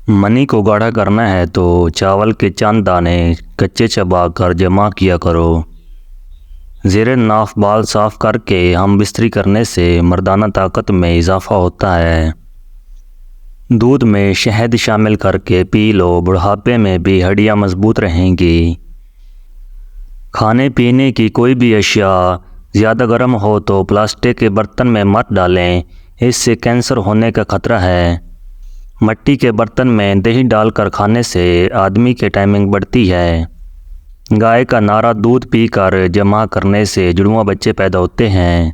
منی کو گاڑھا کرنا ہے تو چاول کے چند دانے کچے چبا کر جمع کیا کرو۔ زیر ناف بال صاف کر کے ہم بستری کرنے سے مردانہ طاقت میں اضافہ ہوتا ہے۔ دودھ میں شہد شامل کر کے پی لو، بڑھاپے میں بھی ہڈیاں مضبوط رہیں گی۔ کھانے پینے کی کوئی بھی اشیاء زیادہ گرم ہو تو پلاسٹک کے برتن میں مت ڈالیں، اس سے کینسر ہونے کا خطرہ ہے۔ مٹی کے برتن میں دہی ڈال کر کھانے سے آدمی کی ٹائمنگ بڑھتی ہے۔ گائے کا نارا دودھ پی کر جمع کرنے سے جڑواں بچے پیدا ہوتے ہیں۔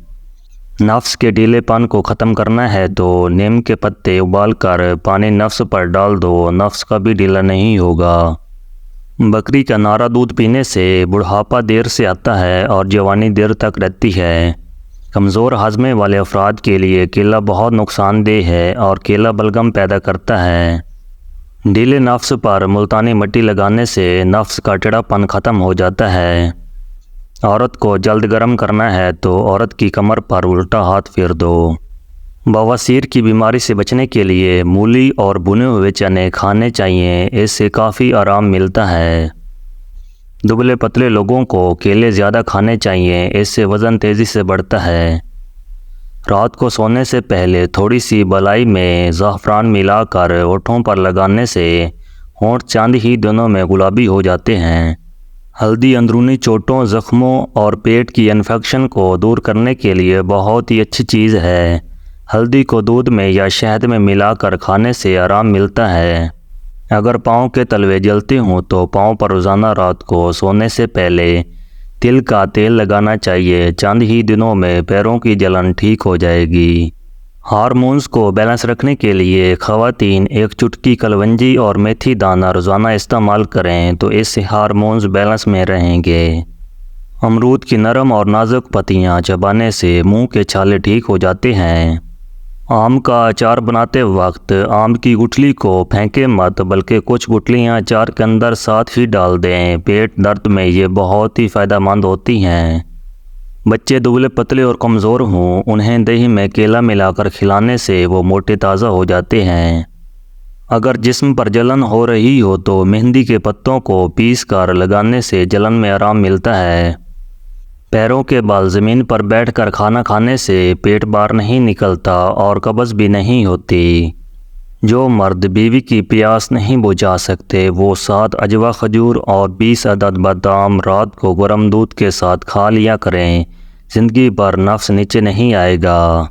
نفس کے ڈھیلے پن کو ختم کرنا ہے تو نیم کے پتے ابال کر پانی نفس پر ڈال دو، نفس کبھی ڈھیلا نہیں ہوگا۔ بکری کا نارا دودھ پینے سے بڑھاپا دیر سے آتا ہے اور جوانی دیر تک رہتی ہے۔ کمزور ہاضمے والے افراد کے لیے کیلا بہت نقصان دہ ہے اور کیلا بلغم پیدا کرتا ہے۔ ڈھیلے نفس پر ملتانی مٹی لگانے سے نفس کا ٹیڑھا پن ختم ہو جاتا ہے۔ عورت کو جلد گرم کرنا ہے تو عورت کی کمر پر الٹا ہاتھ پھیر دو۔ بواسیر کی بیماری سے بچنے کے لیے مولی اور بھنے ہوئے چنے کھانے چاہیے، اس سے کافی آرام ملتا ہے۔ دبلے پتلے لوگوں کو کیلے زیادہ کھانے چاہیے، اس سے وزن تیزی سے بڑھتا ہے۔ رات کو سونے سے پہلے تھوڑی سی بالائی میں زعفران ملا کر ہونٹوں پر لگانے سے ہونٹ چند ہی دنوں میں گلابی ہو جاتے ہیں۔ ہلدی اندرونی چوٹوں، زخموں اور پیٹ کی انفیکشن کو دور کرنے کے لیے بہت ہی اچھی چیز ہے۔ ہلدی کو دودھ میں یا شہد میں ملا کر کھانے سے آرام ملتا ہے۔ اگر پاؤں کے تلوے جلتے ہوں تو پاؤں پر روزانہ رات کو سونے سے پہلے تل کا تیل لگانا چاہیے، چند ہی دنوں میں پیروں کی جلن ٹھیک ہو جائے گی۔ ہارمونز کو بیلنس رکھنے کے لیے خواتین ایک چٹکی کلونجی اور میتھی دانہ روزانہ استعمال کریں تو اس سے ہارمونز بیلنس میں رہیں گے۔ امرود کی نرم اور نازک پتیاں چبانے سے منہ کے چھالے ٹھیک ہو جاتے ہیں۔ آم کا اچار بناتے وقت آم کی گٹھلی کو پھینکیں مت، بلکہ کچھ گٹھلیاں اچار کے اندر ساتھ ہی ڈال دیں، پیٹ درد میں یہ بہت ہی فائدہ مند ہوتی ہیں۔ بچے دبلے پتلے اور کمزور ہوں، انہیں دہی میں کیلا ملا کر کھلانے سے وہ موٹے تازہ ہو جاتے ہیں۔ اگر جسم پر جلن ہو رہی ہو تو مہندی کے پتوں کو پیس کر لگانے سے جلن میں آرام ملتا ہے۔ پیروں کے بال زمین پر بیٹھ کر کھانا کھانے سے پیٹ باہر نہیں نکلتا اور قبض بھی نہیں ہوتی۔ جو مرد بیوی کی پیاس نہیں بجھا سکتے وہ 7 عجوہ کھجور اور 20 عدد بادام رات کو گرم دودھ کے ساتھ کھا لیا کریں، زندگی بھر نفس نیچے نہیں آئے گا۔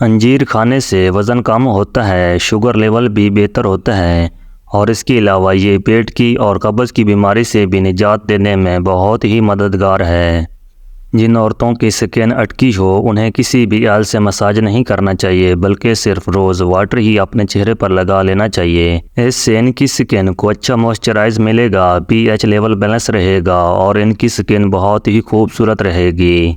انجیر کھانے سے وزن کم ہوتا ہے، شوگر لیول بھی بہتر ہوتا ہے اور اس کے علاوہ یہ پیٹ کی اور قبض کی بیماری سے بھی نجات دینے میں بہت ہی مددگار ہے۔ جن عورتوں کی سکن اٹکی ہو انہیں کسی بھی آئل سے مساج نہیں کرنا چاہیے، بلکہ صرف روز واٹر ہی اپنے چہرے پر لگا لینا چاہیے۔ اس سے ان کی سکن کو اچھا موئسچرائز ملے گا، پی ایچ لیول بیلنس رہے گا اور ان کی سکن بہت ہی خوبصورت رہے گی۔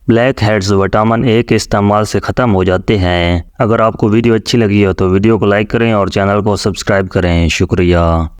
بلیک ہیڈز وٹامن اے کے استعمال سے ختم ہو جاتے ہیں۔ اگر آپ کو ویڈیو اچھی لگی ہو تو ویڈیو کو لائک کریں اور چینل کو سبسکرائب کریں۔ شکریہ۔